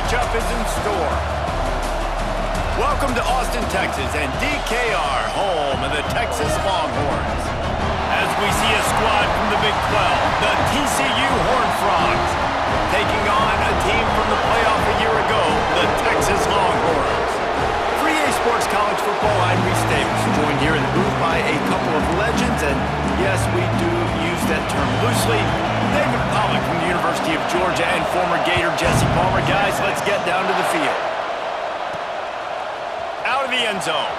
matchup is in store. Welcome to Austin, Texas, and DKR, home of the Texas Longhorns. As we see a squad from the Big 12, the TCU Horned Frogs, taking on a team from the playoff a year ago, the Texas Longhorns. For EA Sports College Football, I'm Reese Davis, joined here in the booth by a couple of legends, and yes, we do use that term loosely. David Pollack from the University of Georgia and former Gator Jesse Palmer. Guys, let's get down to the field. Out of the end zone.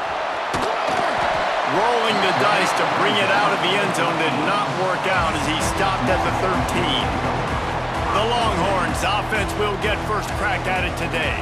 Rolling the dice to bring it out of the end zone did not work out as he stopped at the 13. The Longhorns offense will get first crack at it today.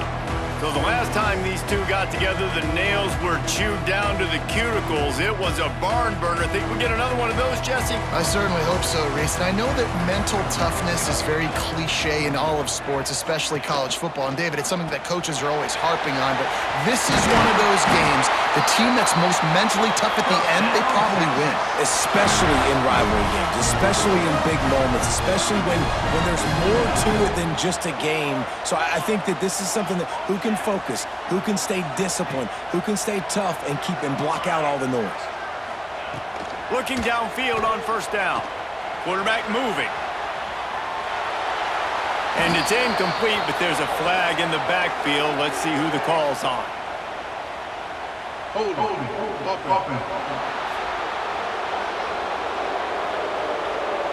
So the last time these two got together, the nails were chewed down to the cuticles. It was a barn burner. Think we get another one of those, Jesse? I certainly hope so, Reese. And I know that mental toughness is very cliche in all of sports, especially college football. And David, it's something that coaches are always harping on. But this is one of those games, the team that's most mentally tough at the end, they probably win. Especially in rivalry games, especially in big moments, especially when there's more to it than just a game. So I think that this is something that who can focus, who can stay disciplined, who can stay tough and keep and block out all the noise. Looking downfield on first down. Quarterback moving. And it's incomplete, but there's a flag in the backfield. Let's see who the call's on. Hold on.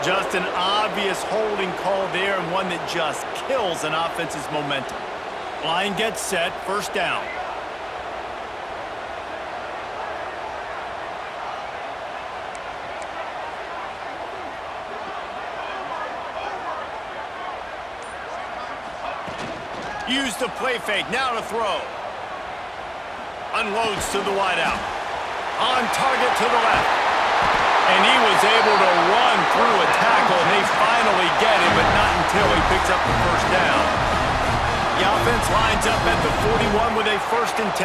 Just an obvious holding call there, and one that just kills an offense's momentum. Line gets set, first down. Use the play fake, now to throw. Unloads to the wideout. On target to the left. And he was able to run through a tackle, and they finally get him, but not until he picks up the first down. The offense lines up at the 41 with a 1st and 10.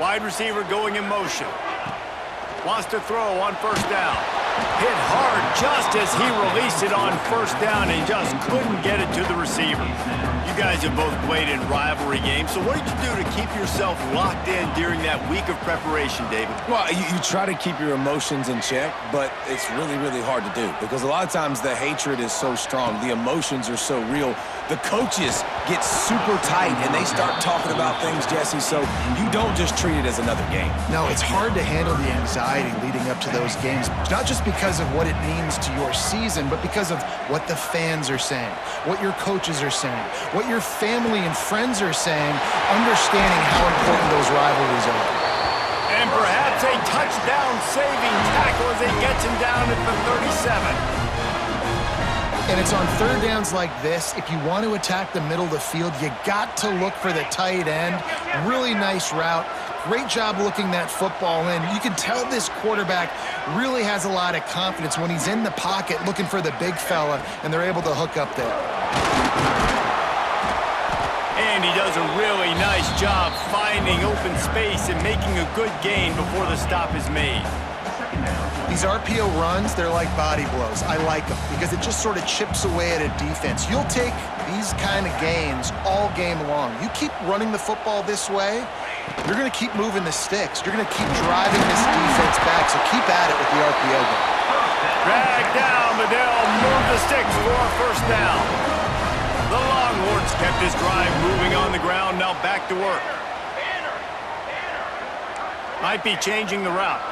Wide receiver going in motion. Wants to throw on first down. Hit hard just as he released it on first down and just couldn't get it to the receiver. You guys have both played in rivalry games, so what did you do to keep yourself locked in during that week of preparation, David? Well, you try to keep your emotions in check, but it's really, really hard to do because a lot of times the hatred is so strong, the emotions are so real. The coaches get super tight and they start talking about things, Jesse, so you don't just treat it as another game. No, it's hard to handle the anxiety leading up to those games, not just because of what it means to your season, but because of what the fans are saying, what your coaches are saying, what your family and friends are saying, understanding how important those rivalries are. And perhaps a touchdown-saving tackle as he gets him down at the 37. And it's on third downs like this, if you want to attack the middle of the field, you got to look for the tight end. Really nice route. Great job looking that football in. You can tell this quarterback really has a lot of confidence when he's in the pocket looking for the big fella, and they're able to hook up there. And he does a really nice job finding open space and making a good gain before the stop is made. These RPO runs, they're like body blows. I like them because it just sort of chips away at a defense. You'll take these kind of gains all game long. You keep running the football this way, you're going to keep moving the sticks. You're going to keep driving this defense back, so keep at it with the RPO game. Dragged down, but they'll move the sticks for a first down. The Longhorns kept this drive moving on the ground, now back to work. Might be changing the route.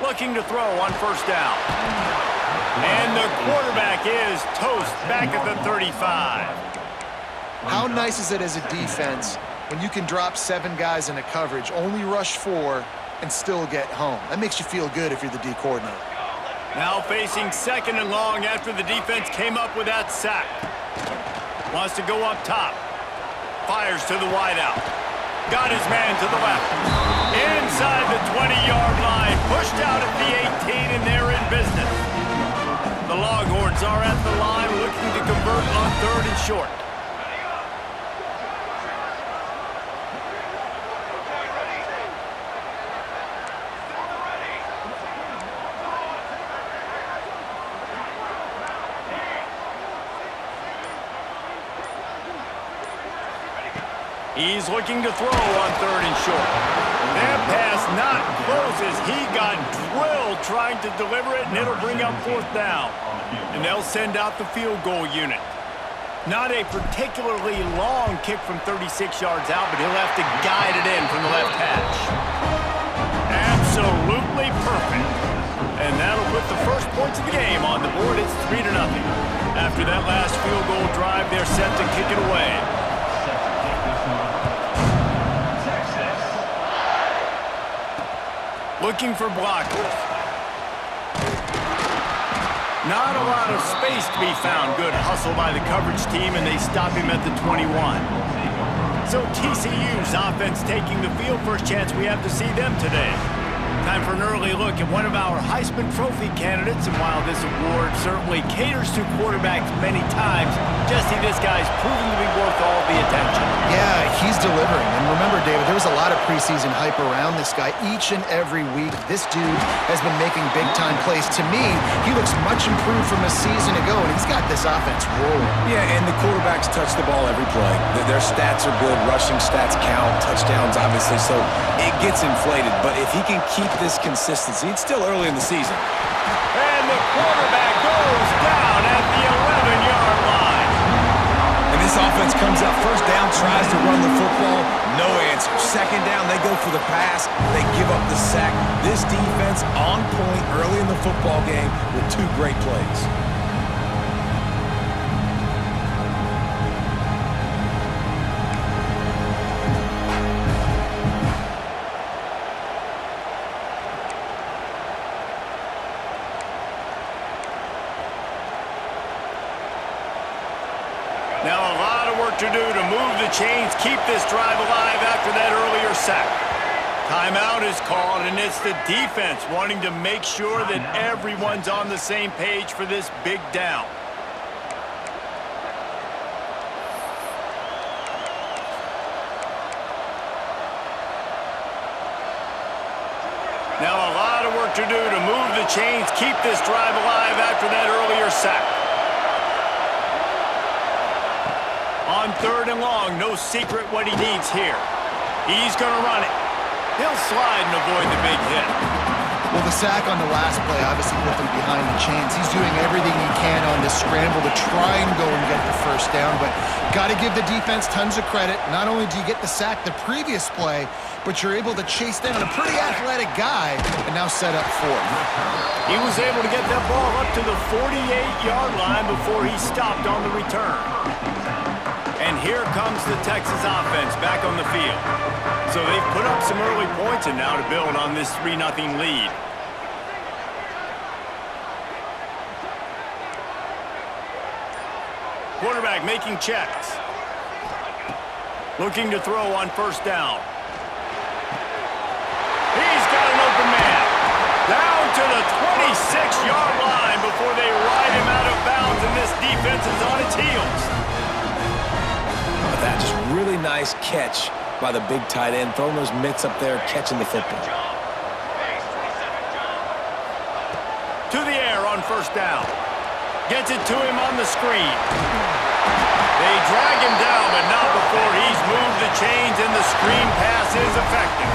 Looking to throw on first down. And the quarterback is toast back at the 35. How nice is it as a defense when you can drop 7 guys into coverage, only rush 4, and still get home? That makes you feel good if you're the D coordinator. Now facing second and long after the defense came up with that sack. Wants to go up top. Fires to the wideout. Got his man to the left. Inside the 20-yard line. Pushed out at the 18, and they're in business. The Longhorns are at the line looking to convert on third and short. He's looking to throw on 3rd and short. That pass not close as he got drilled trying to deliver it, and it'll bring up 4th down. And they'll send out the field goal unit. Not a particularly long kick from 36 yards out, but he'll have to guide it in from the left hash. Absolutely perfect. And that'll put the first points of the game on the board. It's 3-0. After that last field goal drive, they're set to kick it away. Looking for blockers. Not a lot of space to be found. Good hustle by the coverage team, and they stop him at the 21. So TCU's offense taking the field. First chance we have to see them today. Time for an early look at one of our Heisman Trophy candidates, and while this award certainly caters to quarterbacks many times, Jesse, this guy's proven to be worth all the attention. Yeah, he's delivering. And remember, David, there was a lot of preseason hype around this guy each and every week. This dude has been making big-time plays. To me, he looks much improved from a season ago, and he's got this offense rolling. Yeah, and the quarterbacks touch the ball every play. Their stats are good. Rushing stats count. Touchdowns, obviously. So it gets inflated. But if he can keep this consistency, it's still early in the season. And the quarterback goes down at the 11-yard line. And this offense comes out first down, tries to run the football, no answer. Second down, they go for the pass, they give up the sack. This defense on point early in the football game with 2 great plays. Now a lot of work to do to move the chains, keep this drive alive after that earlier sack. Timeout is called, and it's the defense wanting to make sure that everyone's on the same page for this big down. Now a lot of work to do to move the chains, keep this drive alive after that earlier sack. On 3rd and long, no secret what he needs here. He's going to run it. He'll slide and avoid the big hit. Well, the sack on the last play obviously put them behind the chains. He's doing everything he can on this scramble to try and go and get the first down, but got to give the defense tons of credit. Not only do you get the sack the previous play, but you're able to chase down a pretty athletic guy and now set up 4th. He was able to get that ball up to the 48-yard line before he stopped on the return. And here comes the Texas offense back on the field. So they've put up some early points and now to build on this 3-0 lead. Quarterback making checks. Looking to throw on 1st down. He's got an open man. Down to the 26-yard line before they ride him out of bounds, and this defense is on its heels. That just really nice catch by the big tight end, throwing those mitts up there, catching the football. To the air on 1st down. Gets it to him on the screen. They drag him down, but not before he's moved the chains, and the screen pass is effective.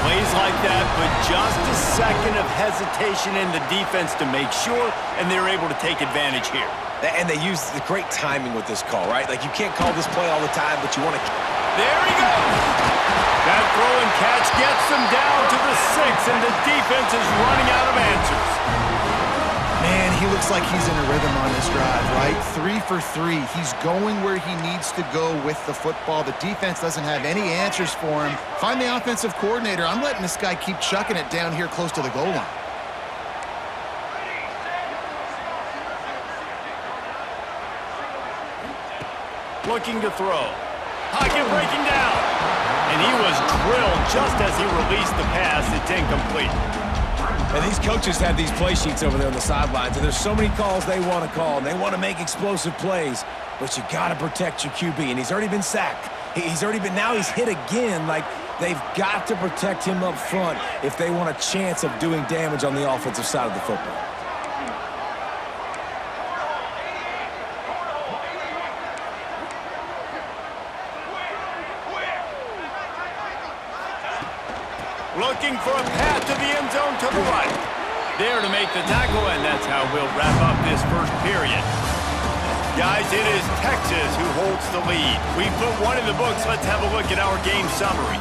Plays like that, but just a second of hesitation in the defense to make sure, and they're able to take advantage here. And they use the great timing with this call, right? Like, you can't call this play all the time, but you want to... There he goes! That throw and catch gets them down to the 6, and the defense is running out of answers. Man, he looks like he's in a rhythm on this drive, right? 3 for 3. He's going where he needs to go with the football. The defense doesn't have any answers for him. Find the offensive coordinator. I'm letting this guy keep chucking it down here close to the goal line. Looking to throw. Pocket breaking down. And he was drilled just as he released the pass. It's incomplete. And these coaches have these play sheets over there on the sidelines, and there's so many calls they want to call, and they want to make explosive plays, but you got to protect your QB, and he's already been sacked. Now he's hit again. Like, they've got to protect him up front if they want a chance of doing damage on the offensive side of the football. looking for a path to the end zone to the right. There to make the tackle, and that's how we'll wrap up this first period. Guys, it is Texas who holds the lead. We put one in the books. Let's have a look at our game summary.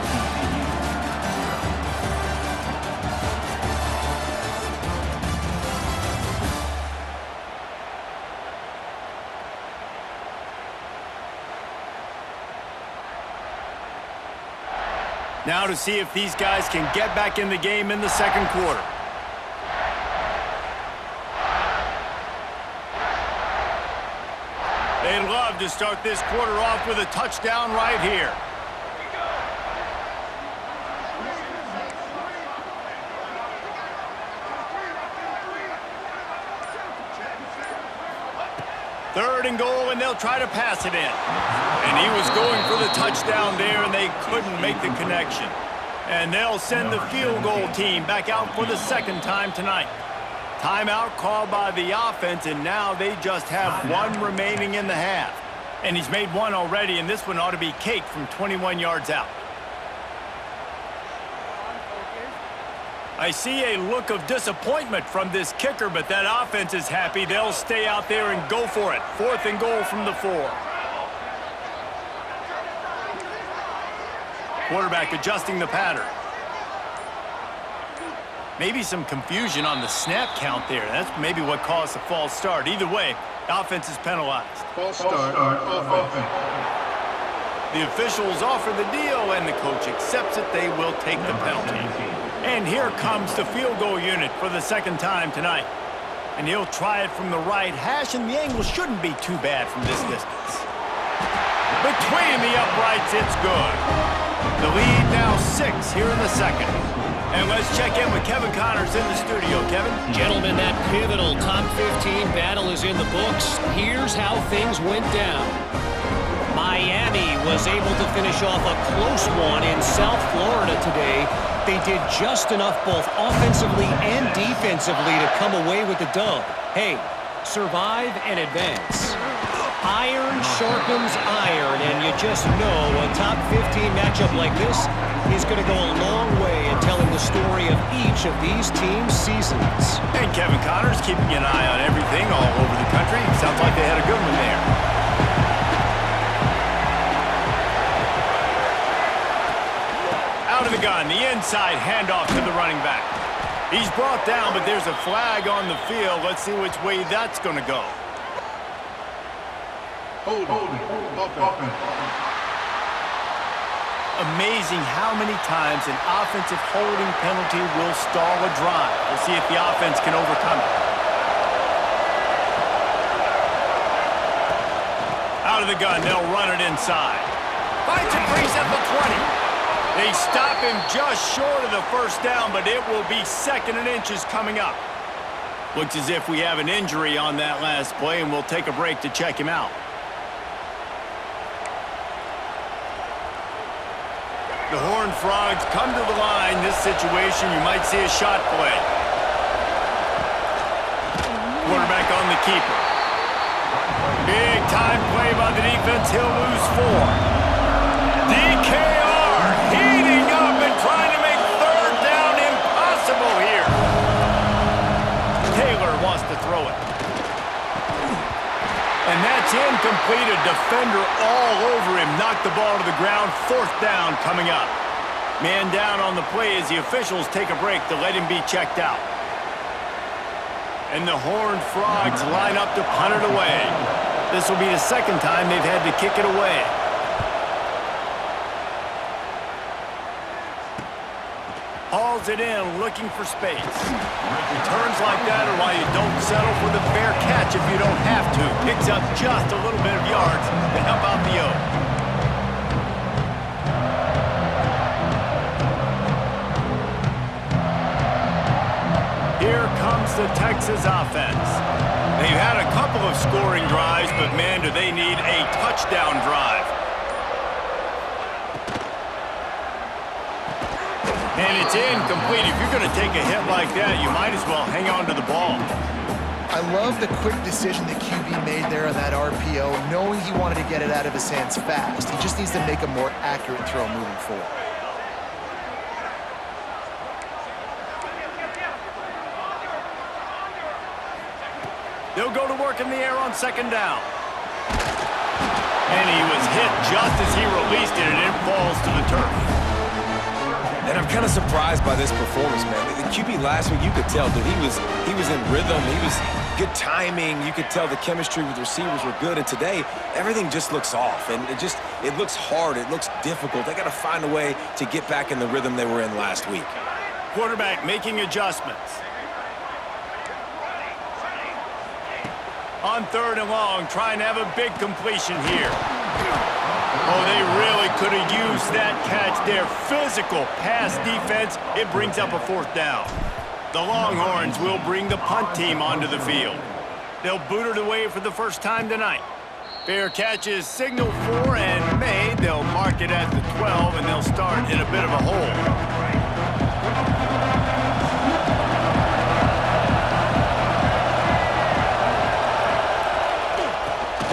Now to see if these guys can get back in the game in the second quarter. They'd love to start this quarter off with a touchdown right here. Third and goal, and they'll try to pass it in. And he was going for the touchdown there, and they couldn't make the connection. And they'll send the field goal team back out for the second time tonight. Timeout called by the offense, and now they just have one remaining in the half. And he's made one already, and this one ought to be cake from 21 yards out. I see a look of disappointment from this kicker, but that offense is happy. They'll stay out there and go for it. Fourth and goal from the 4. Quarterback adjusting the pattern. Maybe some confusion on the snap count there. That's maybe what caused the false start. Either way, the offense is penalized. False start on offense. The officials offer the deal, and the coach accepts it. They will take the penalty. And here comes the field goal unit for the second time tonight. And he'll try it from the right hash, and the angle shouldn't be too bad from this distance. Between the uprights, it's good. The lead now 6 here in the second. And let's check in with Kevin Connors in the studio. Kevin? Gentlemen, that pivotal top 15 battle is in the books. Here's how things went down. Miami was able to finish off a close one in South Florida today. They did just enough both offensively and defensively to come away with the dub. Hey, survive and advance. Iron sharpens iron, and you just know a top 15 matchup like this is going to go a long way in telling the story of each of these teams' seasons. And Kevin Connors keeping an eye on everything all over the country. Sounds like they had a good one there. Out of the gun, the inside handoff to the running back. He's brought down, but there's a flag on the field. Let's see which way that's going to go. Holding. Offense. Amazing how many times an offensive holding penalty will stall a drive. We'll see if the offense can overcome it. Out of the gun, they'll run it inside. Finds a crease at the 20. They stop him just short of the first down, but it will be 2nd and inches coming up. Looks as if we have an injury on that last play, and we'll take a break to check him out. The Horned Frogs come to the line. This situation, you might see a shot play. Quarterback on the keeper. Big time play by the defense. He'll lose 4. DKR heating up and trying to make 3rd down impossible here. Taylor wants to throw it. And that's incomplete. A defender all over him. Knocked the ball to the ground. 4th down coming up. Man down on the play as the officials take a break to let him be checked out. And the Horned Frogs line up to punt it away. This will be the 2nd time they've had to kick it away. Hauls it in, looking for space. Returns like that are why you don't settle for the fair catch if you don't have to. Picks up just a little bit of yards to help out the O. Here comes the Texas offense. They've had a couple of scoring drives, but man, do they need a touchdown drive. And it's incomplete. If you're going to take a hit like that, you might as well hang on to the ball. I love the quick decision the QB made there on that RPO, knowing he wanted to get it out of his hands fast. He just needs to make a more accurate throw moving forward. They'll go to work in the air on second down. And he was hit just as he released it, and it falls to the turf. And I'm kind of surprised by this performance, man. The QB last week, you could tell, dude, he was in rhythm. He was good timing. You could tell the chemistry with the receivers were good. And today, everything just looks off. And it looks hard. It looks difficult. They got to find a way to get back in the rhythm they were in last week. Quarterback making adjustments. On third and long, trying to have a big completion here. Oh, they really could have used that catch there. Physical pass defense. It brings up a fourth down. The Longhorns will bring the punt team onto the field. They'll boot it away for the first time tonight. Fair catch is signaled for and made. They'll mark it at the 12, and they'll start in a bit of a hole.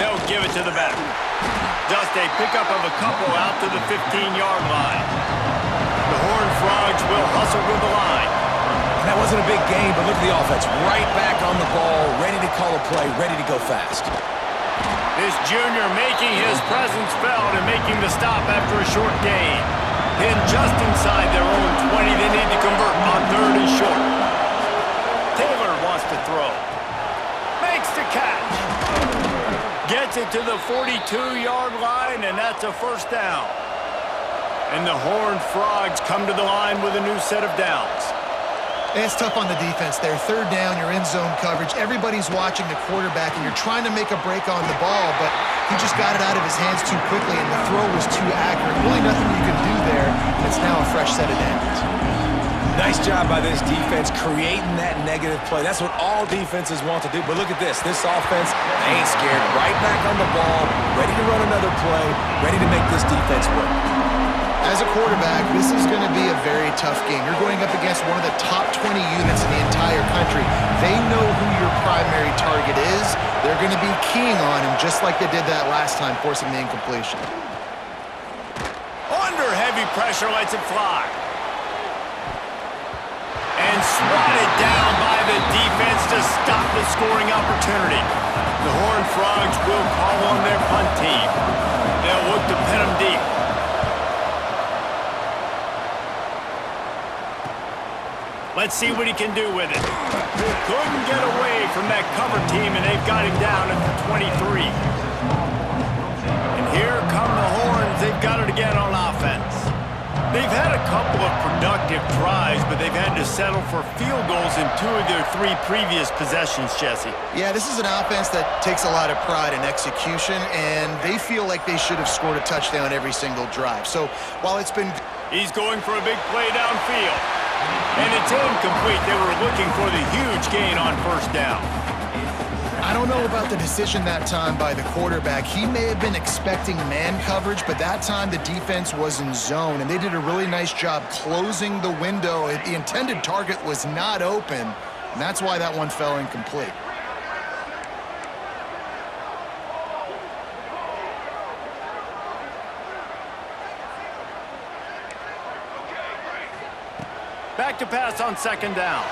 They'll give it to the back. Just a pickup of a couple out to the 15-yard line. The Horned Frogs will hustle to the line. And that wasn't a big gain, but look at the offense. Right back on the ball, ready to call a play, ready to go fast. This junior making his presence felt and making the stop after a short gain. Pinned just inside their own 20. They need to convert on third and short. Taylor wants to throw. Makes the catch. Gets it to the 42-yard line, and that's a first down. And the Horned Frogs come to the line with a new set of downs. It's tough on the defense there. Third down, you're in zone coverage. Everybody's watching the quarterback, and you're trying to make a break on the ball, but he just got it out of his hands too quickly, and the throw was too accurate. Really nothing you can do there, and it's now a fresh set of downs. Nice job by this defense creating that negative play. That's what all defenses want to do. But look at this. This offense, they ain't scared. Right back on the ball, ready to run another play, ready to make this defense work. As a quarterback, this is going to be a very tough game. You're going up against one of the top 20 units in the entire country. They know who your primary target is. They're going to be keying on him just like they did that last time, forcing the incompletion. Under heavy pressure, lets it fly. And swatted down by the defense to stop the scoring opportunity. The Horned Frogs will call on their punt team. They'll look to pin them deep. Let's see what he can do with it. Couldn't get away from that cover team, and they've got him down at the 23. And here come the Horns. They've got it again on offense. They've had a couple of productive drives, but they've had to settle for field goals in 2 of their 3 previous possessions, Jesse. Yeah, this is an offense that takes a lot of pride in execution, and they feel like they should have scored a touchdown every single drive. So while it's been... He's going for a big play downfield. And it's incomplete. They were looking for the huge gain on first down. I don't know about the decision that time by the quarterback. He may have been expecting man coverage, but that time the defense was in zone, and they did a really nice job closing the window. The intended target was not open, and that's why that one fell incomplete. Back to pass on second down.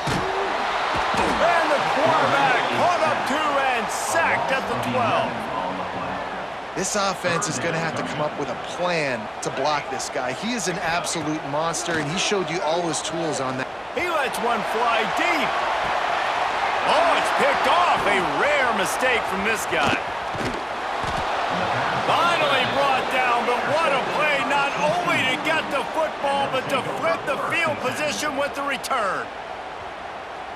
And the quarterback caught up to and sacked at the 12. This offense is going to have to come up with a plan to block this guy. He is an absolute monster, and he showed you all his tools on that. He lets one fly deep. Oh, it's picked off. A rare mistake from this guy. Finally brought down, but what a play, not only to get the football, but to flip the field position with the return.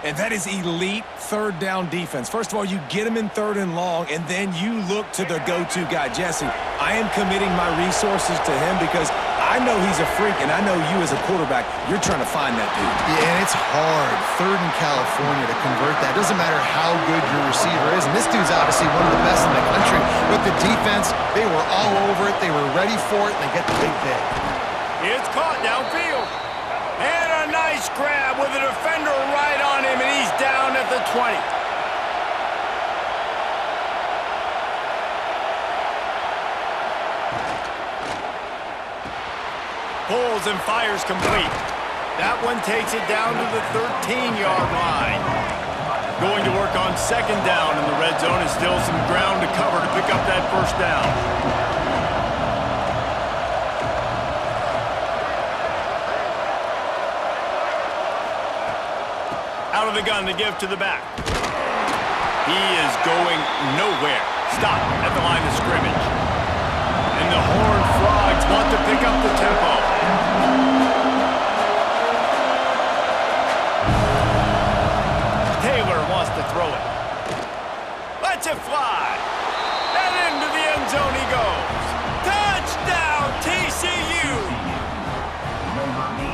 And that is elite third down defense. First of all, you get him in third and long, and then you look to the go-to guy, Jesse. I am committing my resources to him because I know he's a freak, and I know you as a quarterback, you're trying to find that dude. Yeah, and it's hard, third in California, to convert that. Doesn't matter how good your receiver is, and this dude's obviously one of the best in the country. But the defense, they were all over it, they were ready for it, and they get the big pick. It's caught downfield. And a nice grab with a defender right on him, and he's down at the 20. Pulls and fires complete. That one takes it down to the 13-yard line. Going to work on second down in the red zone, and still some ground to cover to pick up that first down. Out of the gun to give to the back. He is going nowhere. Stop at the line of scrimmage. And the Horned Frogs want to pick up the tempo. Taylor wants to throw it. Lets it fly. And into the end zone he goes. Touchdown, TCU! Number 87,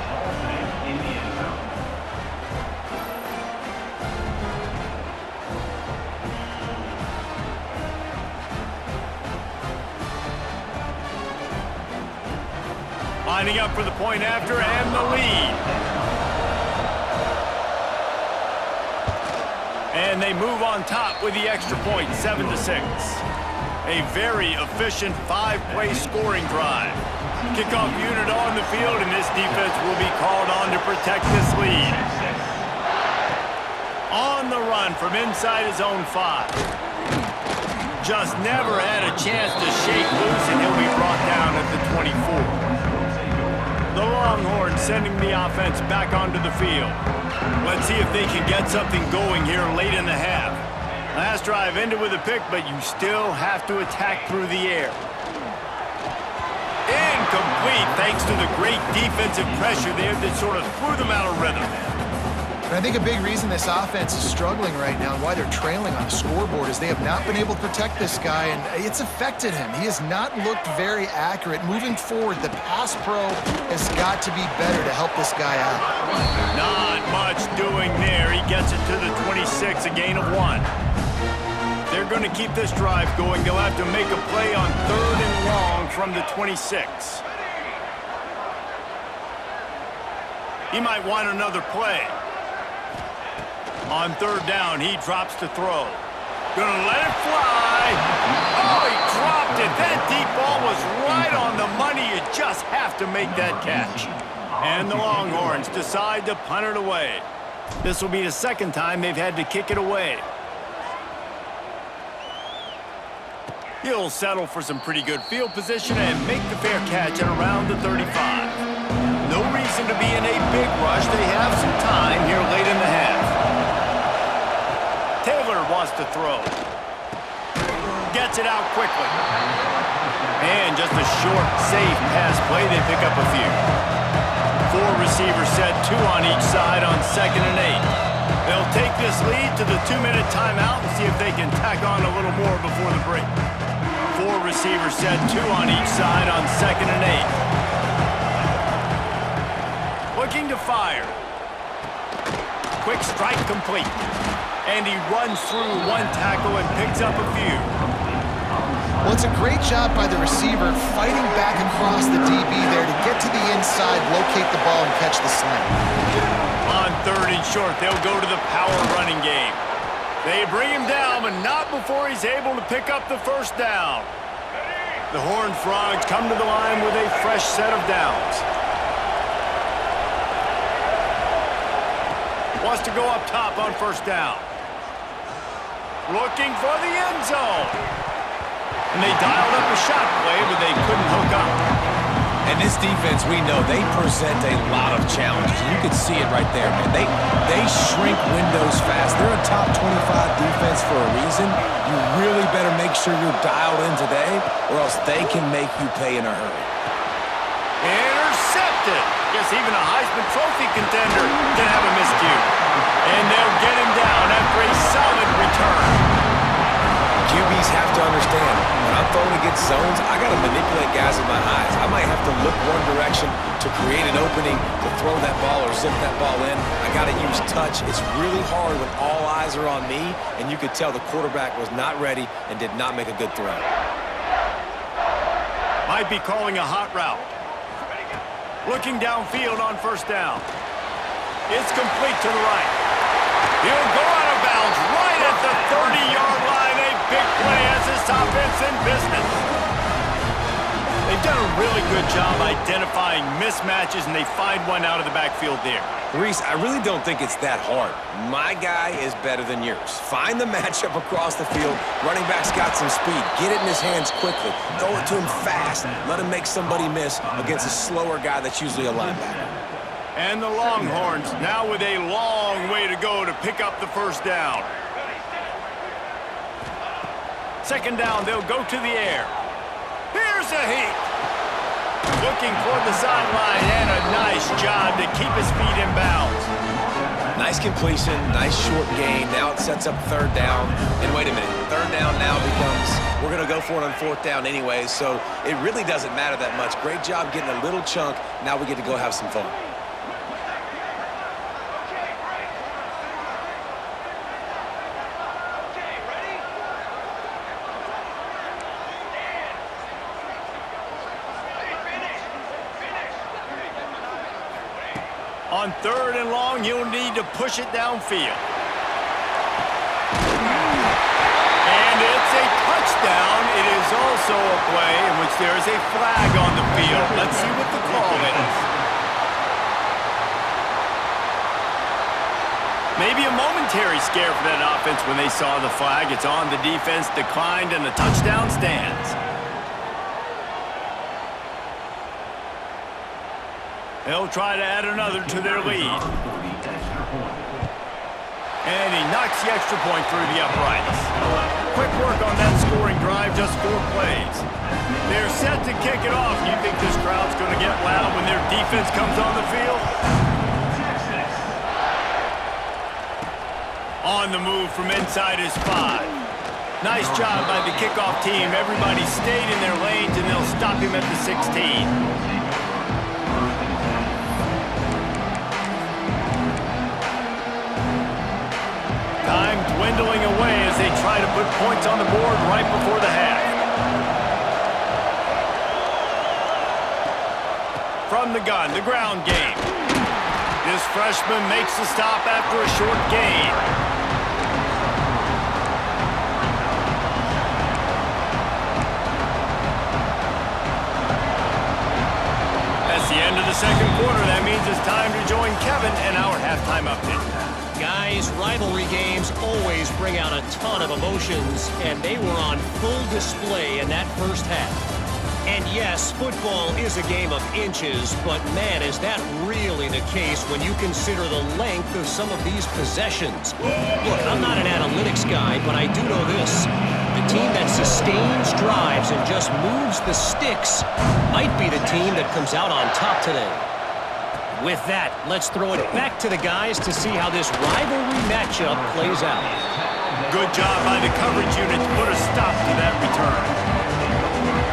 Hall of Fame in the end zone. Lining up for the point after and the lead. And they move on top with the extra point, 7-6. A very efficient 5-play scoring drive. Kickoff unit on the field, and this defense will be called on to protect this lead. On the run from inside his own 5. Just never had a chance to shake loose, and he'll be brought down at the 24. The Longhorns sending the offense back onto the field. Let's see if they can get something going here late in the half. Last drive ended with a pick, but you still have to attack through the air. Incomplete thanks to the great defensive pressure there that sort of threw them out of rhythm. And I think a big reason this offense is struggling right now and why they're trailing on the scoreboard is they have not been able to protect this guy, and it's affected him. He has not looked very accurate. Moving forward, the pass pro has got to be better to help this guy out. Not much doing there. He gets it to the 26, a gain of 1. They're going to keep this drive going. They'll have to make a play on 3rd and long from the 26. He might want another play. On 3rd down, he drops to throw. Gonna let it fly. Oh, he dropped it. That deep ball was right on the money. You just have to make that catch. And the Longhorns decide to punt it away. This will be the second time they've had to kick it away. He'll settle for some pretty good field position and make the fair catch at around the 35. No reason to be in a big rush. They have some time here late in the half. Taylor wants to throw. Gets it out quickly. And just a short, safe pass play. They pick up a few. 4 receivers set, 2 on each side on 2nd and 8. They'll take this lead to the 2-minute timeout and see if they can tack on a little more before the break. 4 receivers set, 2 on each side on 2nd and 8. Looking to fire. Quick strike complete. And he runs through 1 tackle and picks up a few. Well, it's a great job by the receiver fighting back across the DB there to get to the inside, locate the ball, and catch the slam. On 3rd and short, they'll go to the power running game. They bring him down, but not before he's able to pick up the first down. The Horned Frogs come to the line with a fresh set of downs. Wants to go up top on 1st down. Looking for the end zone. And they dialed up a shot play, but they couldn't hook up. And this defense, we know, they present a lot of challenges. You can see it right there, man. They shrink windows fast. They're a top 25 defense for a reason. You really better make sure you're dialed in today, or else they can make you pay in a hurry. Intercepted. Guess even a Heisman Trophy contender can have a miscue. And they'll get him down after a solid return. QBs have to understand, when I'm throwing against zones, I got to manipulate guys with my eyes. I might have to look one direction to create an opening to throw that ball or zip that ball in. I got to use touch. It's really hard when all eyes are on me, and you could tell the quarterback was not ready and did not make a good throw. Might be calling a hot route. Looking downfield on 1st down. It's complete to the right. He'll go out of bounds right at the 30-yard line. A big play as this offense in business. They've done a really good job identifying mismatches, and they find one out of the backfield there. Reese, I really don't think it's that hard. My guy is better than yours. Find the matchup across the field. Running back's got some speed. Get it in his hands quickly. Throw it to him fast. Let him make somebody miss against a slower guy that's usually a linebacker. And the Longhorns now with a long way to go to pick up the first down. Second down, they'll go to the air. Here's a heat. Looking toward the sideline, and a nice job to keep his feet in bounds. Nice completion, nice short gain. Now it sets up third down. And wait a minute, third down now becomes, we're going to go for it on fourth down anyway, so it really doesn't matter that much. Great job getting a little chunk. Now we get to go have some fun. On third and long, you'll need to push it downfield. And it's a touchdown. It is also a play in which there is a flag on the field. Let's see what the call is. Maybe a momentary scare for that offense when they saw the flag. It's on, the defense declined, and the touchdown stands. They'll try to add another to their lead. And he knocks the extra point through the uprights. Quick work on that scoring drive, just 4 plays. They're set to kick it off. You think this crowd's going to get loud when their defense comes on the field? On the move from inside his 5. Nice job by the kickoff team. Everybody stayed in their lanes, and they'll stop him at the 16. Time dwindling away as they try to put points on the board right before the half. From the gun, the ground game. This freshman makes the stop after a short gain. That's the end of the second quarter. That means it's time to join Kevin and our halftime update. Guys, rivalry games always bring out a ton of emotions, and they were on full display in that first half. And yes, football is a game of inches, but man, is that really the case when you consider the length of some of these possessions. Look, I'm not an analytics guy, but I do know this. The team that sustains drives and just moves the sticks might be the team that comes out on top today. With that, let's throw it back to the guys to see how this rivalry matchup plays out. Good job by the coverage unit to put a stop to that return.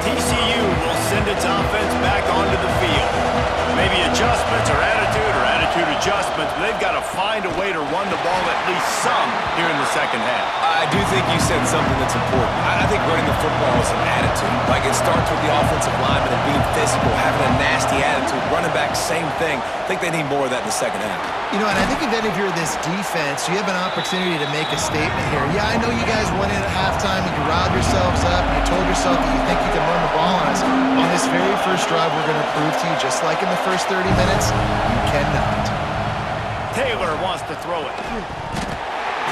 TCU will send its offense back onto the field. Maybe adjustments or attitude adjustments, but they've got to find a way to run the ball at least some here in the second half. I do think you said something that's important. I think running the football is an attitude. Like, it starts with the offensive lineman and being physical, having a nasty attitude. Running back, same thing. I think they need more of that in the second half. You know, and I think if you're this defense, you have an opportunity to make a statement here. Yeah, I know you guys went in at halftime and you riled yourselves up and you told yourself that you think you can run the ball on us. On this very first drive, we're going to prove to you, just like in the first 30 minutes, you cannot. Taylor wants to throw it.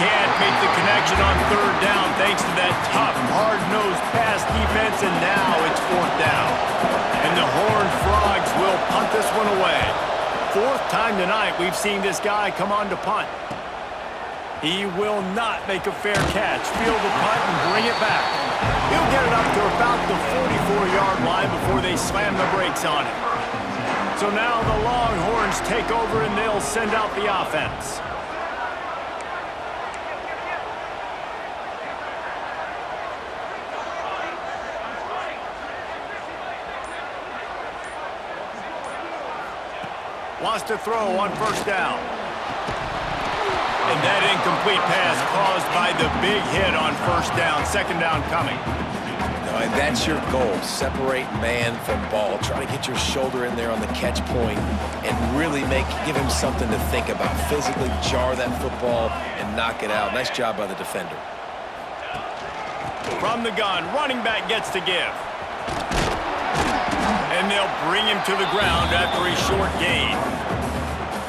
Can't make the connection on third down thanks to that tough, hard-nosed pass defense, and now it's fourth down. And the Horned Frogs will punt this one away. Fourth time tonight we've seen this guy come on to punt. He will not make a fair catch. Field the punt and bring it back. He'll get it up to about the 44-yard line before they slam the brakes on it. So now the Longhorns take over and they'll send out the offense. Wants to throw on first down. And that incomplete pass caused by the big hit on first down. Second down coming. And that's your goal. Separate man from ball. Try to get your shoulder in there on the catch point and really give him something to think about. Physically jar that football and knock it out. Nice job by the defender. From the gun, running back gets to give. And they'll bring him to the ground after a short gain.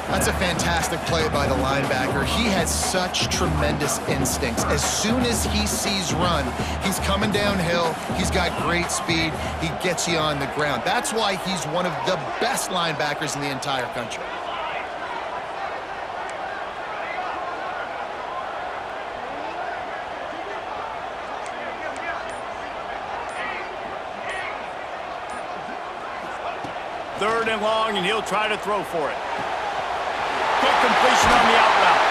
That's a fantastic play by the linebacker. He has such tremendous instincts. As soon as he sees run, he's coming downhill. He's got great speed. He gets you on the ground. That's why he's one of the best linebackers in the entire country. Third and long, and he'll try to throw for it. Quick completion on the out route.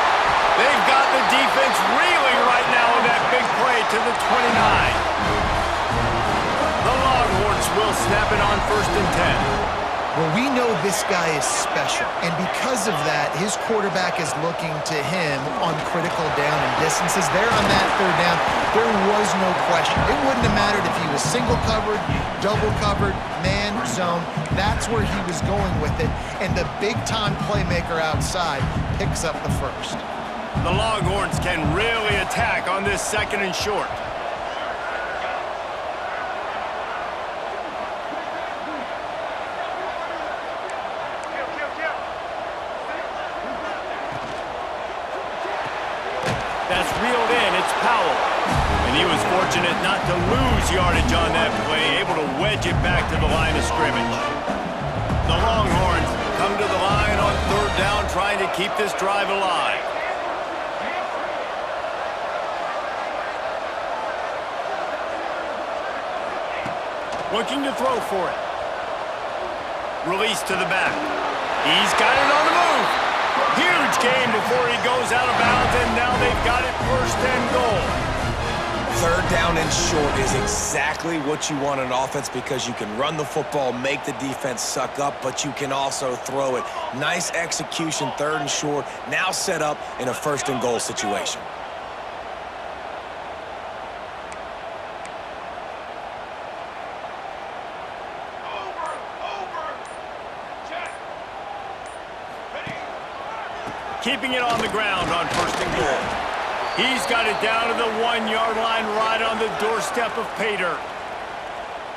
They've got the defense reeling right now with that big play to the 29. The Longhorns will snap it on 1st and 10. Well, we know this guy is special, and because of that, his quarterback is looking to him on critical down and distances. There on that third down, there was no question. It wouldn't have mattered if he was single covered, double covered, man, zone. That's where he was going with it, and the big-time playmaker outside picks up the first. The Longhorns can really attack on this 2nd and short. That's reeled in. It's Powell. And he was fortunate not to lose yardage on that play, able to wedge it back to the line of scrimmage. The Longhorns come to the line on 3rd down, trying to keep this drive alive. Looking to throw for it. Release to the back. He's got it on the move. Huge gain before he goes out of bounds, and now they've got it 1st and goal. 3rd down and short is exactly what you want on offense because you can run the football, make the defense suck up, but you can also throw it. Nice execution, 3rd and short, now set up in a 1st and goal situation. Keeping it on the ground on 1st and goal. He's got it down to the 1-yard line right on the doorstep of pay dirt.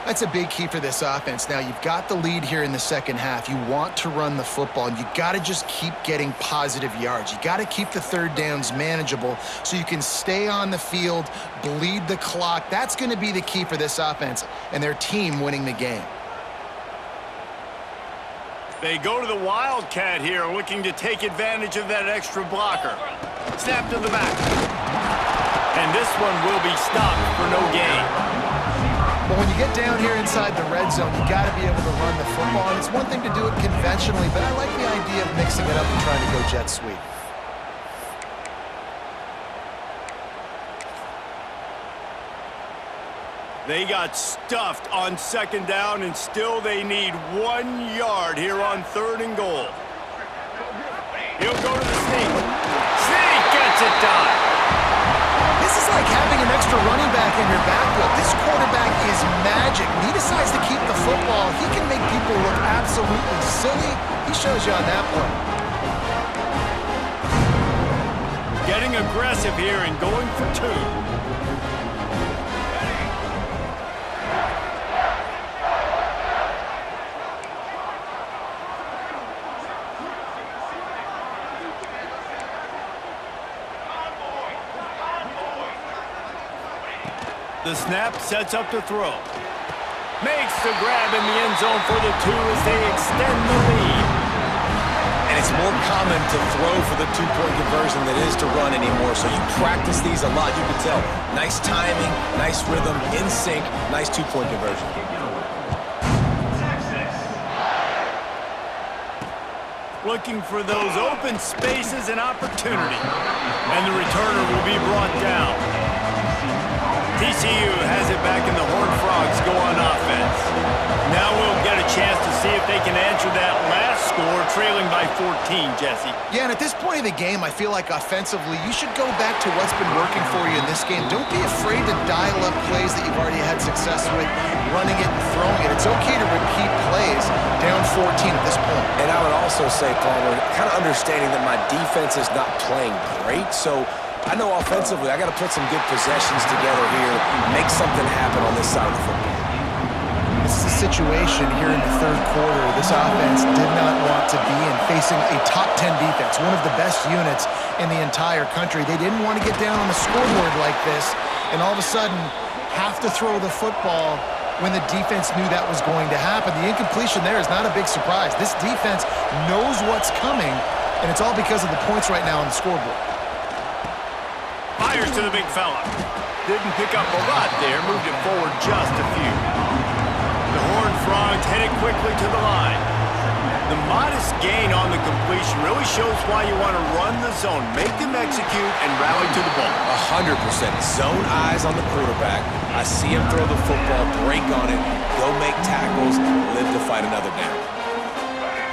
That's a big key for this offense. Now, you've got the lead here in the second half. You want to run the football, and you got to just keep getting positive yards. You got to keep the 3rd downs manageable so you can stay on the field, bleed the clock. That's going to be the key for this offense and their team winning the game. They go to the Wildcat here, looking to take advantage of that extra blocker. Snap to the back. And this one will be stopped for no gain. But when you get down here inside the red zone, you got to be able to run the football. And it's one thing to do it conventionally, but I like the idea of mixing it up and trying to go jet sweep. They got stuffed on 2nd down, and still they need 1 yard here on 3rd and goal. He'll go to the sneak. Sneak gets it done. This is like having an extra running back in your backfield. This quarterback is magic. When he decides to keep the football, he can make people look absolutely silly. He shows you on that play. Getting aggressive here and going for 2. The snap sets up to throw. Makes the grab in the end zone for the 2 as they extend the lead. And it's more common to throw for the 2-point conversion than it is to run anymore. So you practice these a lot. You can tell. Nice timing, nice rhythm, in sync, nice 2-point conversion. Looking for those open spaces and opportunity. And the returner will be brought down. TCU has it back in the Horned Frogs go on offense. Now we'll get a chance to see if they can answer that last score, trailing by 14, Jesse. Yeah, and at this point of the game, I feel like offensively, you should go back to what's been working for you in this game. Don't be afraid to dial up plays that you've already had success with, running it and throwing it. It's okay to repeat plays down 14 at this point. And I would also say, Palmer, kind of understanding that my defense is not playing great, so I know offensively I got to put some good possessions together here, make something happen on this side of the football. this is a situation here in the third quarter this offense did not want to be in, facing a top 10 defense, one of the best units in the entire country. They didn't want to get down on the scoreboard like this and all of a sudden have to throw the football when the defense knew that was going to happen. The incompletion there is not a big surprise. This defense knows what's coming, and it's all because of the points right now on the scoreboard. Fires to the big fella. Didn't pick up a lot there, moved it forward just a few. The Horned Frogs headed quickly to the line. The modest gain on the completion really shows why you want to run the zone, make them execute, and rally to the ball. 100%. Zone eyes on the quarterback. I see him throw the football, break on it, go make tackles, live to fight another down.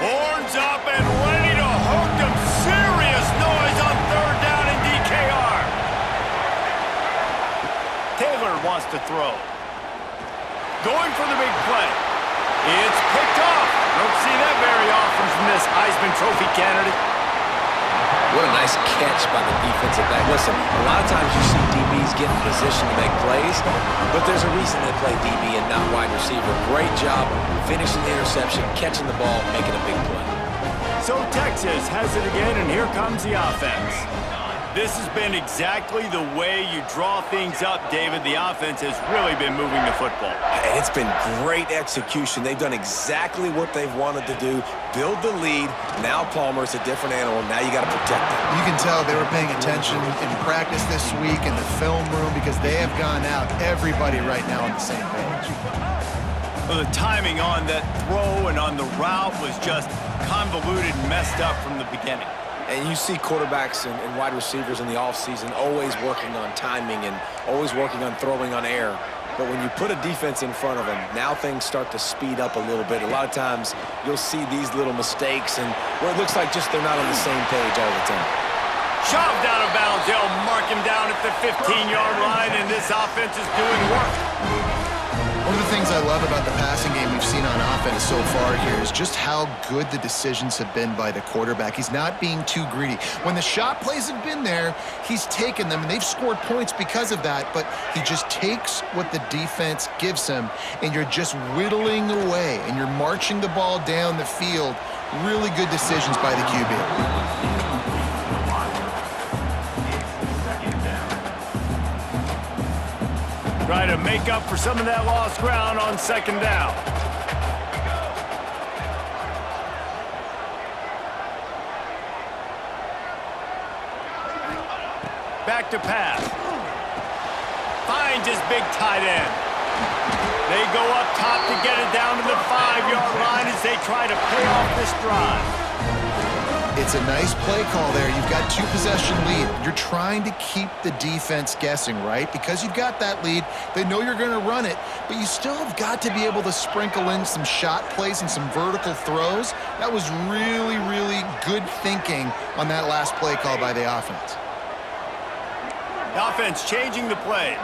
Horns up and ready to hook them. Serious noise on third down in DKR. Taylor wants to throw. Going for the big play. It's picked off. Don't see that very often from this Heisman Trophy candidate. What a nice catch by the defensive back. Listen, a lot of times you see DBs get in position to make plays, but there's a reason they play DB and not wide receiver. Great job finishing the interception, catching the ball, making a big play. So Texas has it again, and here comes the offense. This has been exactly the way you draw things up, David. The offense has really been moving the football. And it's been great execution. They've done exactly what they've wanted to do. Build the lead. Now Palmer's a different animal. Now you got to protect it. You can tell they were paying attention in practice this week in the film room because they have gone out, everybody right now on the same page. Well, the timing on that throw and on the route was just convoluted and messed up from the beginning. And you see quarterbacks and wide receivers in the offseason always working on timing and always working on throwing on air. But when you put a defense in front of them, now things start to speed up a little bit. A lot of times you'll see these little mistakes and where it looks like just they're not on the same page all the time. Shoved out of bounds. They'll mark him down at the 15-yard line, and this offense is doing work. One of the things I love about the passing game we've seen on offense so far here is just how good the decisions have been by the quarterback. He's not being too greedy. When the shot plays have been there, he's taken them, and they've scored points because of that, but he just takes what the defense gives him, and you're just whittling away, and you're marching the ball down the field. Really good decisions by the QB. Try to make up for some of that lost ground on second down. Back to pass. Finds his big tight end. They go up top to get it down to the 5-yard line as they try to pay off this drive. It's a nice play call there. You've got 2-possession lead. You're trying to keep the defense guessing, right? Because you've got that lead, they know you're going to run it, but you still have got to be able to sprinkle in some shot plays and some vertical throws. That was really, really good thinking on that last play call by the offense. The offense changing the play.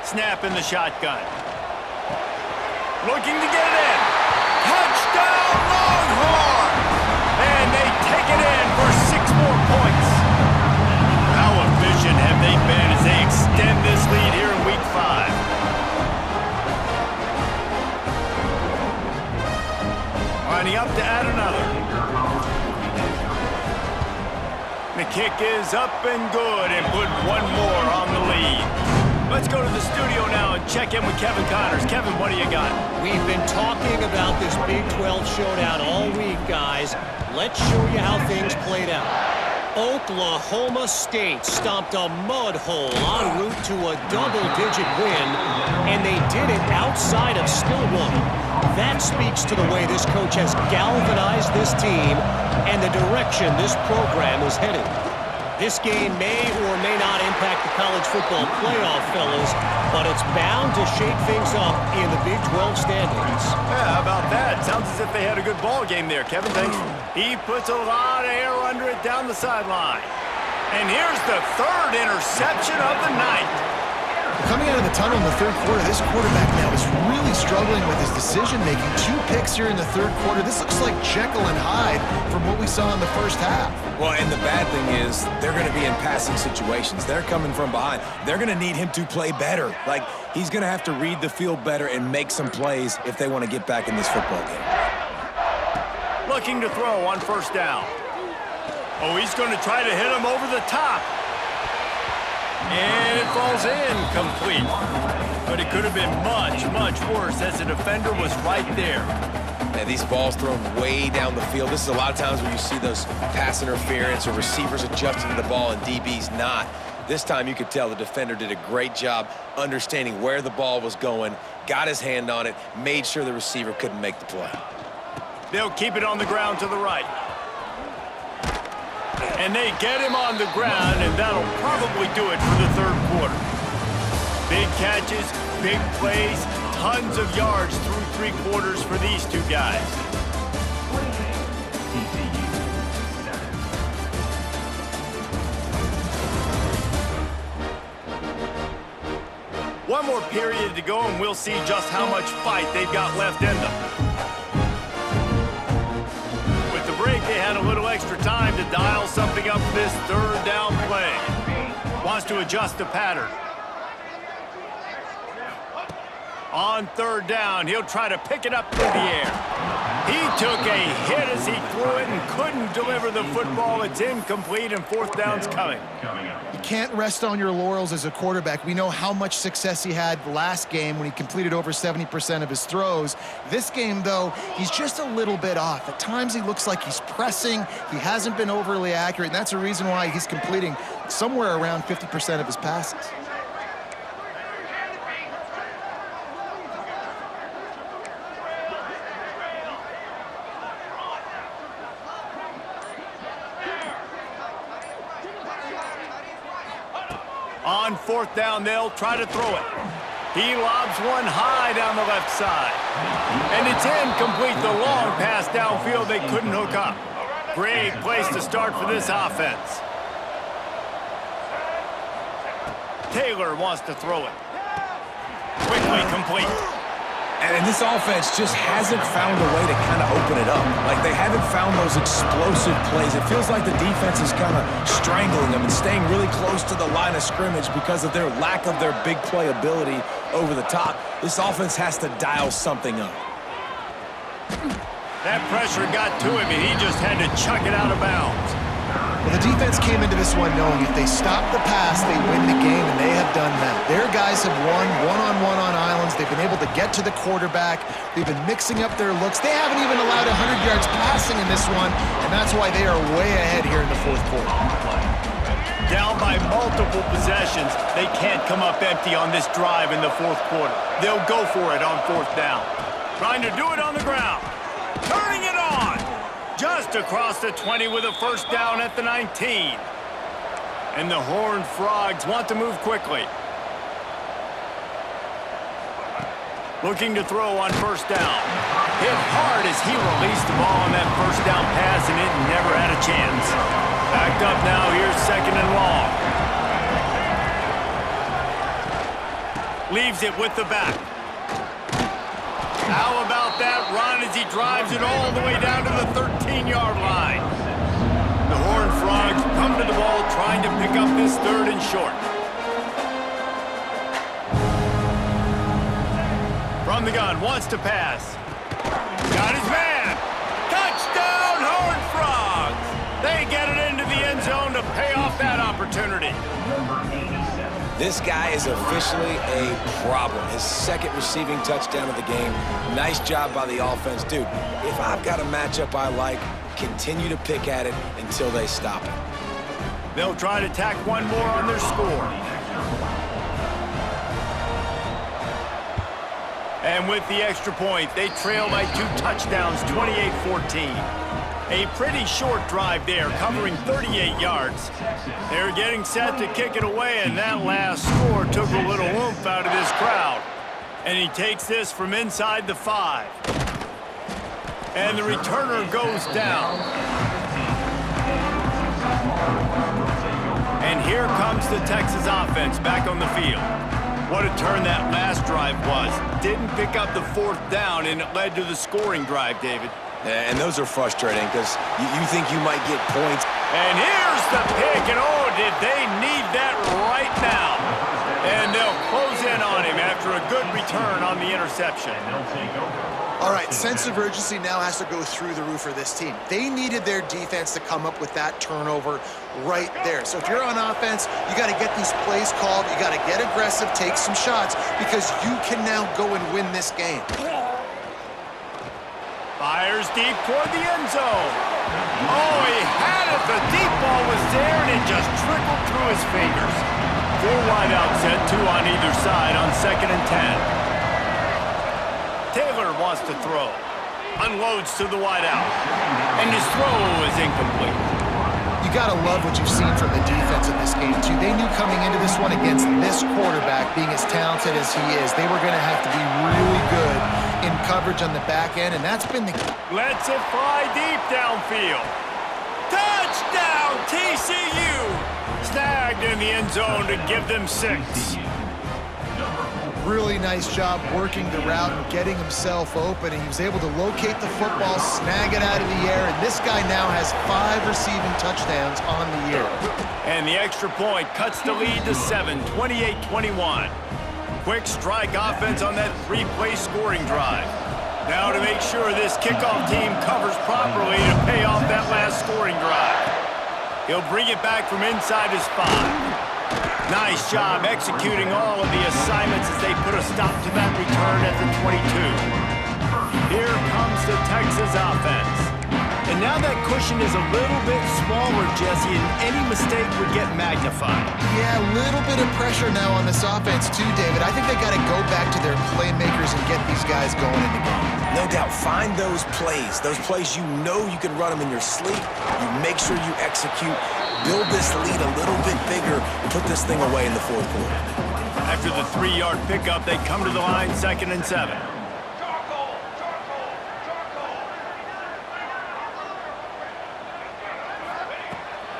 Snap in the shotgun. Looking to get it in. Touchdown Longhorns! And they take it in for 6 more points. How efficient have they been as they extend this lead here in Week 5? Lining up to add another. The kick is up and good and put one more on the lead. Let's go to the studio now and check in with Kevin Connors. Kevin, what do you got? We've been talking about this Big 12 showdown all week, guys. Let's show you how things played out. Oklahoma State stomped a mud hole en route to a double-digit win, and they did it outside of Stillwater. That speaks to the way this coach has galvanized this team and the direction this program is headed. This game may or may not impact the college football playoff, fellas, but it's bound to shake things up in the Big 12 standings. Yeah, how about that? Sounds as if they had a good ball game there. Kevin, thanks. He puts a lot of air under it down the sideline. And here's the 3rd interception of the night. Coming out of the tunnel in the third quarter, this quarterback now is really struggling with his decision-making. 2 picks here in the third quarter. This looks like Jekyll and Hyde from what we saw in the first half. Well, and the bad thing is they're going to be in passing situations. They're coming from behind. They're going to need him to play better. Like, he's going to have to read the field better and make some plays if they want to get back in this football game. Looking to throw on first down. Oh, he's going to try to hit him over the top. And it falls incomplete. But it could have been much, much worse as the defender was right there. And these balls thrown way down the field. This is a lot of times where you see those pass interference or receivers adjusting to the ball and DBs not. This time you could tell the defender did a great job understanding where the ball was going, got his hand on it, made sure the receiver couldn't make the play. They'll keep it on the ground to the right. And they get him on the ground, and that'll probably do it for the third quarter. Big catches, big plays, tons of yards through 3 quarters for these 2 guys. One more period to go, and we'll see just how much fight they've got left in them. With the break, they had a little extra time to dial something up for this third down play. Wants to adjust the pattern. On third down, he'll try to pick it up through the air. He took a hit as he threw it and couldn't deliver the football. It's incomplete, and fourth down's coming. You can't rest on your laurels as a quarterback. We know how much success he had last game when he completed over 70% of his throws. This game, though, he's just a little bit off. At times, he looks like he's pressing. He hasn't been overly accurate, and that's a reason why he's completing somewhere around 50% of his passes. On fourth down, they'll try to throw it. He lobs one high down the left side. And it's incomplete. The long pass downfield they couldn't hook up. Great place to start for this offense. Taylor wants to throw it. Quickly complete. And this offense just hasn't found a way to kind of open it up. Like, they haven't found those explosive plays. It feels like the defense is kind of strangling them and staying really close to the line of scrimmage because of their lack of their big play ability over the top. This offense has to dial something up. That pressure got to him, and he just had to chuck it out of bounds. Well, the defense came into this one knowing if they stop the pass, they win the game, and they have done that. Their guys have won one-on-one on islands. They've been able to get to the quarterback. They've been mixing up their looks. They haven't even allowed 100 yards passing in this one, and that's why they are way ahead here in the fourth quarter. Down by multiple possessions, they can't come up empty on this drive in the fourth quarter. They'll go for it on fourth down. Trying to do it on the ground. Turning it on. Just across the 20 with a first down at the 19. And the Horned Frogs want to move quickly. Looking to throw on first down. Hit hard as he released the ball on that first down pass, and it never had a chance. Backed up now, here's second and long. Leaves it with the back. How about that run as he drives it all the way down to the 13-yard line? The Horned Frogs come to the ball trying to pick up this third and short. From the gun, wants to pass. Got his man. Touchdown, Horned Frogs! They get it into the end zone to pay off that opportunity. This guy is officially a problem. His second receiving touchdown of the game. Nice job by the offense. Dude, if I've got a matchup I like, continue to pick at it until they stop it. They'll try to tack one more on their score. And with the extra point, they trail by 2 touchdowns, 28-14. A pretty short drive there, covering 38 yards. They're getting set to kick it away, and that last score took a little oomph out of this crowd. And he takes this from inside the 5. And the returner goes down. And here comes the Texas offense back on the field. What a turn that last drive was. Didn't pick up the 4th down, and it led to the scoring drive, David. Yeah, and those are frustrating because you think you might get points. And here's the pick, and oh, did they need that right now. And they'll close in on him after a good return on the interception. They'll take over. All right, sense of urgency now has to go through the roof for this team. They needed their defense to come up with that turnover right there. So if you're on offense, you got to get these plays called. You got to get aggressive, take some shots, because you can now go and win this game. Fires deep toward the end zone. Oh, he had it. The deep ball was there, and it just trickled through his fingers. 4 wideouts set, 2 on either side on 2nd and 10. Taylor wants to throw. Unloads to the wideout. And his throw is incomplete. You got to love what you've seen from the defense in this game, too. They knew coming into this one against this quarterback, being as talented as he is, they were going to have to be really good in coverage on the back end, and that's been the... Lets it fly deep downfield. Touchdown, TCU! Snagged in the end zone to give them 6. Really nice job working the route and getting himself open, and he was able to locate the football, snag it out of the air, and this guy now has 5 receiving touchdowns on the year. And the extra point cuts the lead to 7, 28-21. Quick strike offense on that 3-play scoring drive. Now to make sure this kickoff team covers properly to pay off that last scoring drive. He'll bring it back from inside his 5. Nice job executing all of the assignments as they put a stop to that return at the 22. Here comes the Texas offense. And now that cushion is a little bit smaller, Jesse, and any mistake would get magnified. Yeah, a little bit of pressure now on this offense too, David. I think they got to go back to their playmakers and get these guys going in the game. No doubt, find those plays you know you can run them in your sleep. You make sure you execute, build this lead a little bit bigger, put this thing away in the 4th quarter. After the 3-yard pickup, they come to the line 2nd and 7.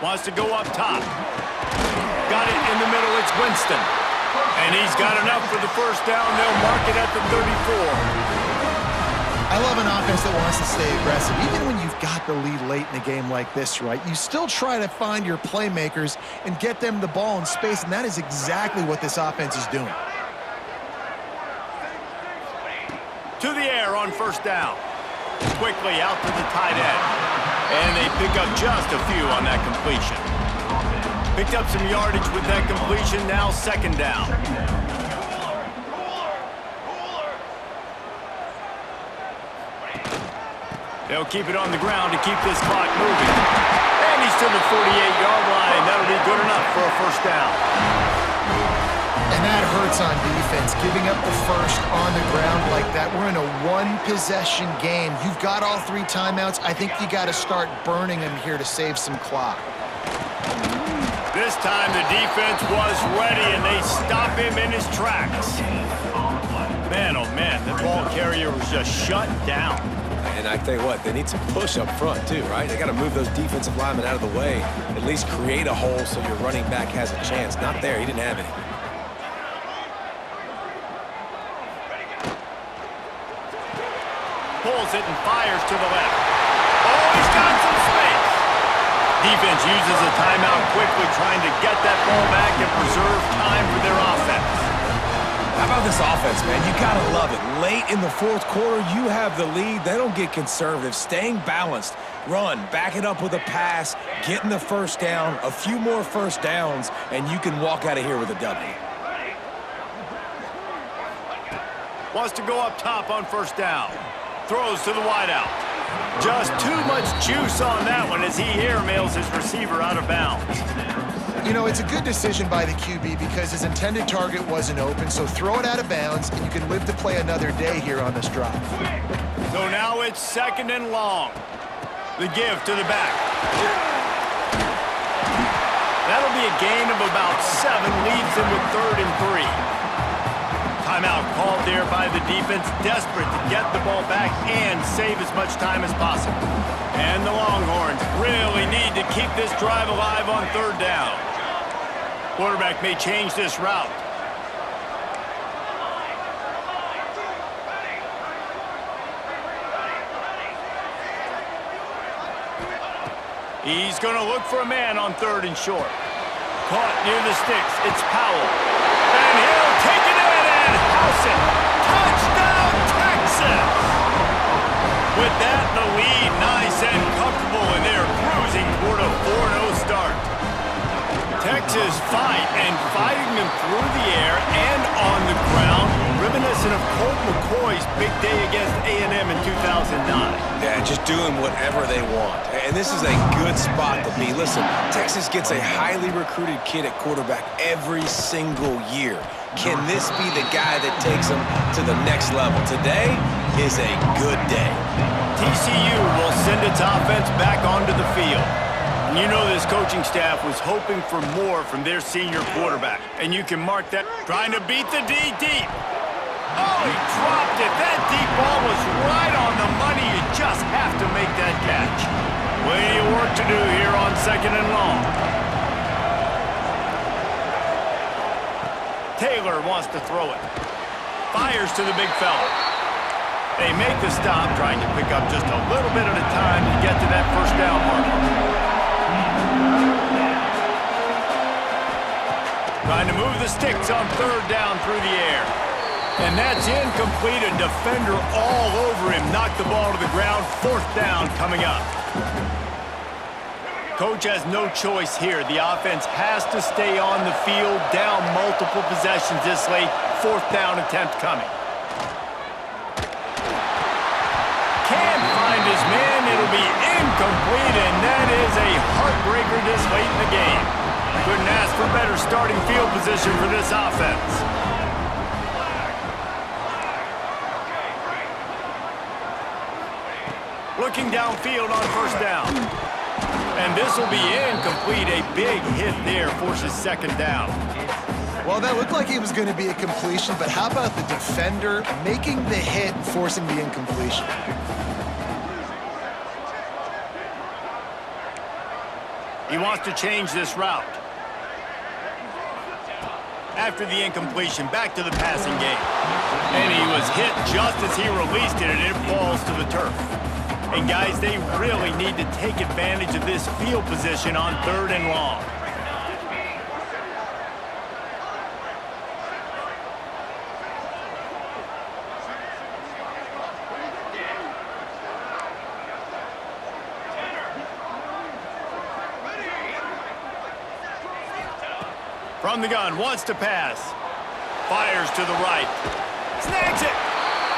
Wants to go up top. Got it in the middle, it's Winston. And he's got enough for the 1st down. They'll mark it at the 34. I love an offense that wants to stay aggressive. Even when you've got the lead late in a game like this, right, you still try to find your playmakers and get them the ball in space, and that is exactly what this offense is doing. To the air on 1st down. Quickly out to the tight end. And they pick up just a few on that completion. Picked up some yardage with that completion, now 2nd down. They'll keep it on the ground to keep this clock moving. And he's to the 48-yard line. That'll be good enough for a 1st down. And that hurts on defense, giving up the 1st on the ground like that. We're in a 1-possession game. You've got all 3 timeouts. I think you got to start burning them here to save some clock. This time the defense was ready, and they stop him in his tracks. Man, oh man, the ball carrier was just shut down. And I tell you what, they need some push up front too, right? They got to move those defensive linemen out of the way, at least create a hole so your running back has a chance. Not there, he didn't have any. Pulls it and fires to the left. Oh, he's got some space. Defense uses a timeout quickly, trying to get that ball back and preserve time for their offense. How about this offense, man? You got to love it. Late in the 4th quarter, you have the lead. They don't get conservative. Staying balanced. Run, back it up with a pass, getting the 1st down, a few more 1st downs, and you can walk out of here with a W. Wants to go up top on 1st down. Throws to the wideout. Just too much juice on that one as he airmails his receiver out of bounds. You know, it's a good decision by the QB because his intended target wasn't open, so throw it out of bounds, and you can live to play another day here on this drive. So now it's 2nd and long. The give to the back. That'll be a gain of about 7, leaves him with 3rd and 3. Timeout called there by the defense, desperate to get the ball back and save as much time as possible. And the Longhorns really need to keep this drive alive on 3rd down. Quarterback may change this route. He's going to look for a man on 3rd and short. Caught near the sticks. It's Powell. And he'll take it in and house it. Touchdown, Texas! With that, the lead nice and comfortable, and they're cruising toward a 4-0 start. Texas fighting them through the air and on the ground, reminiscent of Colt McCoy's big day against A&M in 2009. Yeah, just doing whatever they want. And this is a good spot to be. Listen, Texas gets a highly recruited kid at quarterback every single year. Can this be the guy that takes them to the next level? Today is a good day. TCU will send its offense back onto the field. And you know this coaching staff was hoping for more from their senior quarterback. And you can mark that. Trying to beat the D deep. Oh, he dropped it. That deep ball was right on the money. You just have to make that catch. Plenty of work to do here on 2nd and long. Taylor wants to throw it. Fires to the big fella. They make the stop, trying to pick up just a little bit at a time to get to that 1st down marker. Trying to move the sticks on 3rd down through the air. And that's incomplete. A defender all over him. Knocked the ball to the ground. 4th down coming up. Coach has no choice here. The offense has to stay on the field, down multiple possessions this late. 4th down attempt coming. Can't find his man. It'll be incomplete, and that is a heartbreaker this late in the game. Couldn't ask for better starting field position for this offense. Looking downfield on 1st down. And this will be incomplete. A big hit there forces 2nd down. Well, that looked like it was going to be a completion, but how about the defender making the hit and forcing the incompletion? He wants to change this route. After the incompletion, back to the passing game. And he was hit just as he released it, and it falls to the turf. And guys, they really need to take advantage of this field position on 3rd and long. From the gun, wants to pass. Fires to the right. Snags it.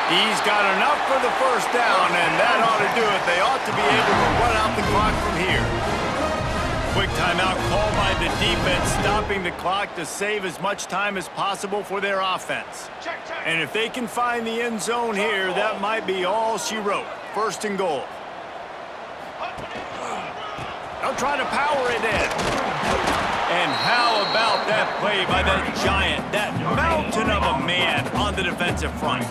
He's got enough for the 1st down, and that ought to do it. They ought to be able to run out the clock from here. Quick timeout called by the defense, stopping the clock to save as much time as possible for their offense. And if they can find the end zone here, that might be all she wrote. 1st and goal. They'll try to power it in. And how about that play by that giant, that mountain of a man on the defensive front?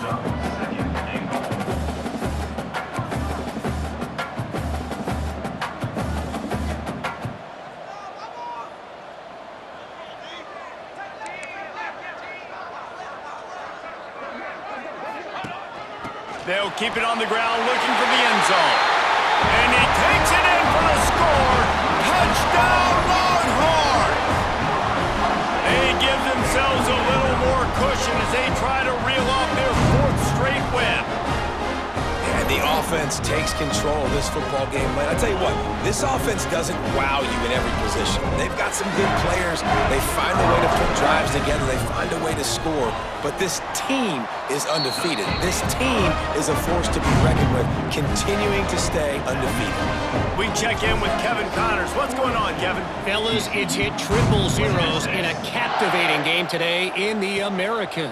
They'll keep it on the ground looking for the end zone. And he takes it in for the score. Touchdown Longhorns! They give themselves a little more cushion as they try to reel off their 4th straight win. And the offense takes control of this football game. But I tell you what, this offense doesn't wow you in every position. They've got some good players. They find a way to put drives together. They find a way to score. But this team is undefeated. This team is a force to be reckoned with, continuing to stay undefeated. We check in with Kevin Connors. What's going on, Kevin? Fellas, it's hit triple zeros in a captivating game today in the American.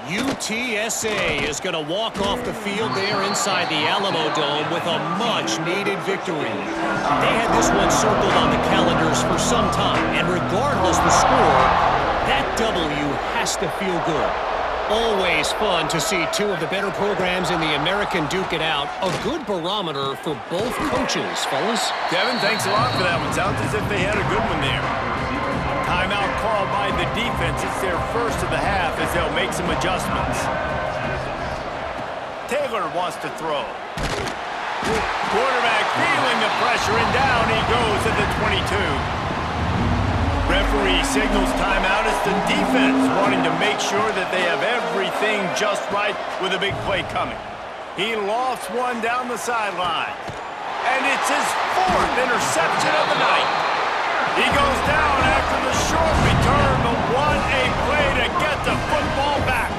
UTSA is going to walk off the field there inside the Alamo Dome with a much-needed victory. They had this one circled on the calendars for some time, and regardless the score, that W has to feel good. Always fun to see 2 of the better programs in the American duke it out. A good barometer for both coaches, fellas. Kevin, thanks a lot for that one. Sounds as if they had a good one there. Timeout called by the defense. It's their 1st of the half as they'll make some adjustments. Taylor wants to throw. Quarterback feeling the pressure, and down he goes at the 22. Referee signals timeout. It's the defense wanting to make sure that they have everything just right with a big play coming. He lofts one down the sideline. And it's his 4th interception of the night. He goes down after the short return, but what a play to get the football back.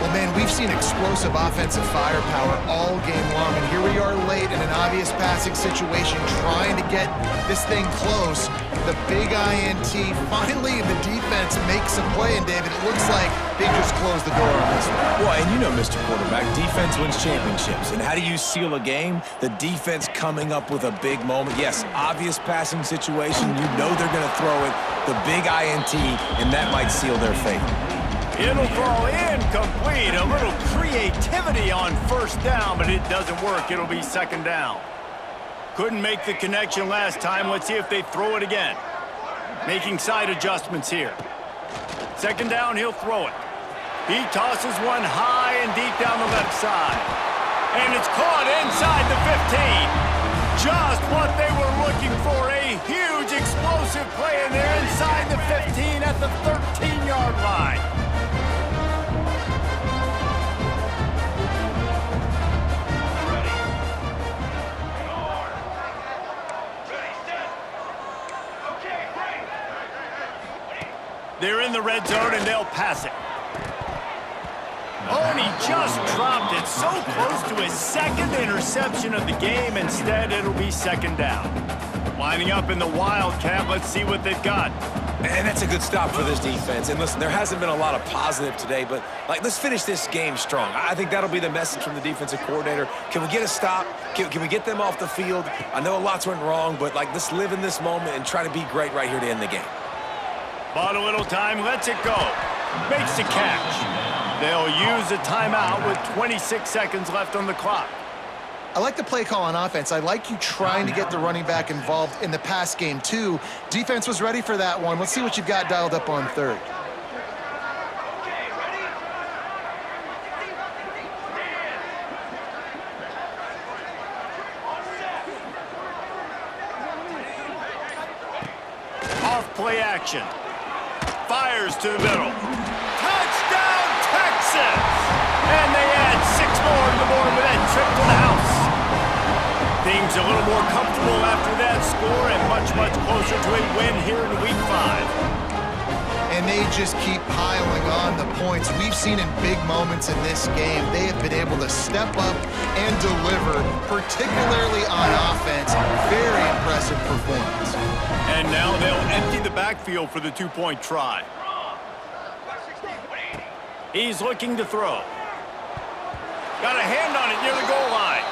Well, man, we've seen explosive offensive firepower all game long, and here we are late in an obvious passing situation trying to get this thing close. The big INT, finally the defense makes a play, and David, it looks like they just closed the door on this one. Well, and you know, Mr. Quarterback, defense wins championships. And how do you seal a game? The defense coming up with a big moment. Yes, obvious passing situation. You know they're going to throw it. The big INT, and that might seal their fate. It'll fall incomplete. A little creativity on first down, but it doesn't work. It'll be second down. Couldn't make the connection last time. Let's see if they throw it again. Making side adjustments here. Second down, he'll throw it. He tosses one high and deep down the left side. And it's caught inside the 15. Just what they were looking for. A huge explosive play, and they're inside the 15 at the 13-yard line. They're in the red zone, and they'll pass it. Oh, and he just dropped it so close to his 2nd interception of the game. Instead, it'll be second down. Lining up in the Wildcat. Let's see what they've got. And that's a good stop for this defense. And listen, there hasn't been a lot of positive today, but let's finish this game strong. I think that'll be the message from the defensive coordinator. Can we get a stop? Can we get them off the field? I know a lot's went wrong, but let's live in this moment and try to be great right here to end the game. Bought a little time, lets it go. Makes the catch. They'll use a timeout with 26 seconds left on the clock. I like the play call on offense. I like you trying to get the running back involved in the pass game, too. Defense was ready for that one. Let's see what you've got dialed up on third. Off play action. Fires to the middle. Touchdown, Texas! And they add 6 more to the board with that trip to the house. Things a little more comfortable after that score and much, much closer to a win here in Week 5. And they just keep piling on the points. We've seen in big moments in this game, they have been able to step up and deliver, particularly on offense. Very impressive performance. And now they'll empty the backfield for the 2-point try. He's looking to throw. Got a hand on it near the goal line.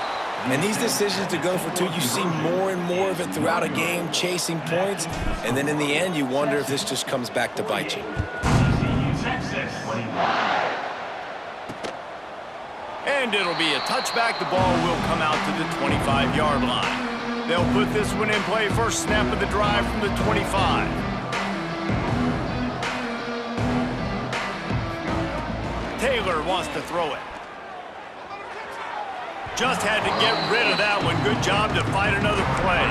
And these decisions to go for 2, you see more and more of it throughout a game, chasing points. And then in the end, you wonder if this just comes back to bite you. And it'll be a touchback. The ball will come out to the 25-yard line. They'll put this one in play. First snap of the drive from the 25. Taylor wants to throw it. Just had to get rid of that one. Good job to fight another play.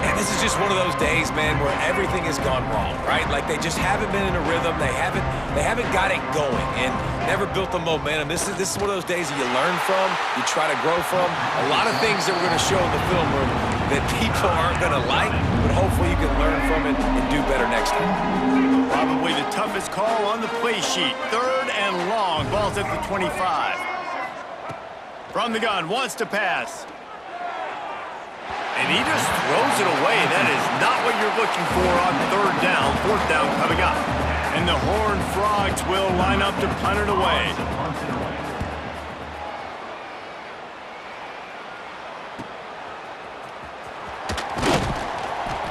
And this is just one of those days, man, where everything has gone wrong, right? Like they just haven't been in a rhythm. They haven't got it going and never built the momentum. This is one of those days that you learn from, you try to grow from. A lot of things that we're going to show in the film room that people aren't going to like, but hopefully you can learn from it and do better next time. Probably the toughest call on the play sheet. 3rd and long. Ball's at the 25. From the gun, wants to pass. And he just throws it away. That is not what you're looking for on 3rd down. 4th down coming up. And the Horned Frogs will line up to punt it away.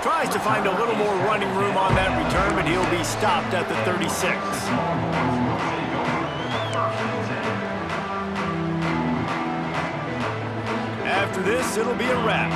Tries to find a little more running room on that return, but he'll be stopped at the 36. After this, it'll be a wrap.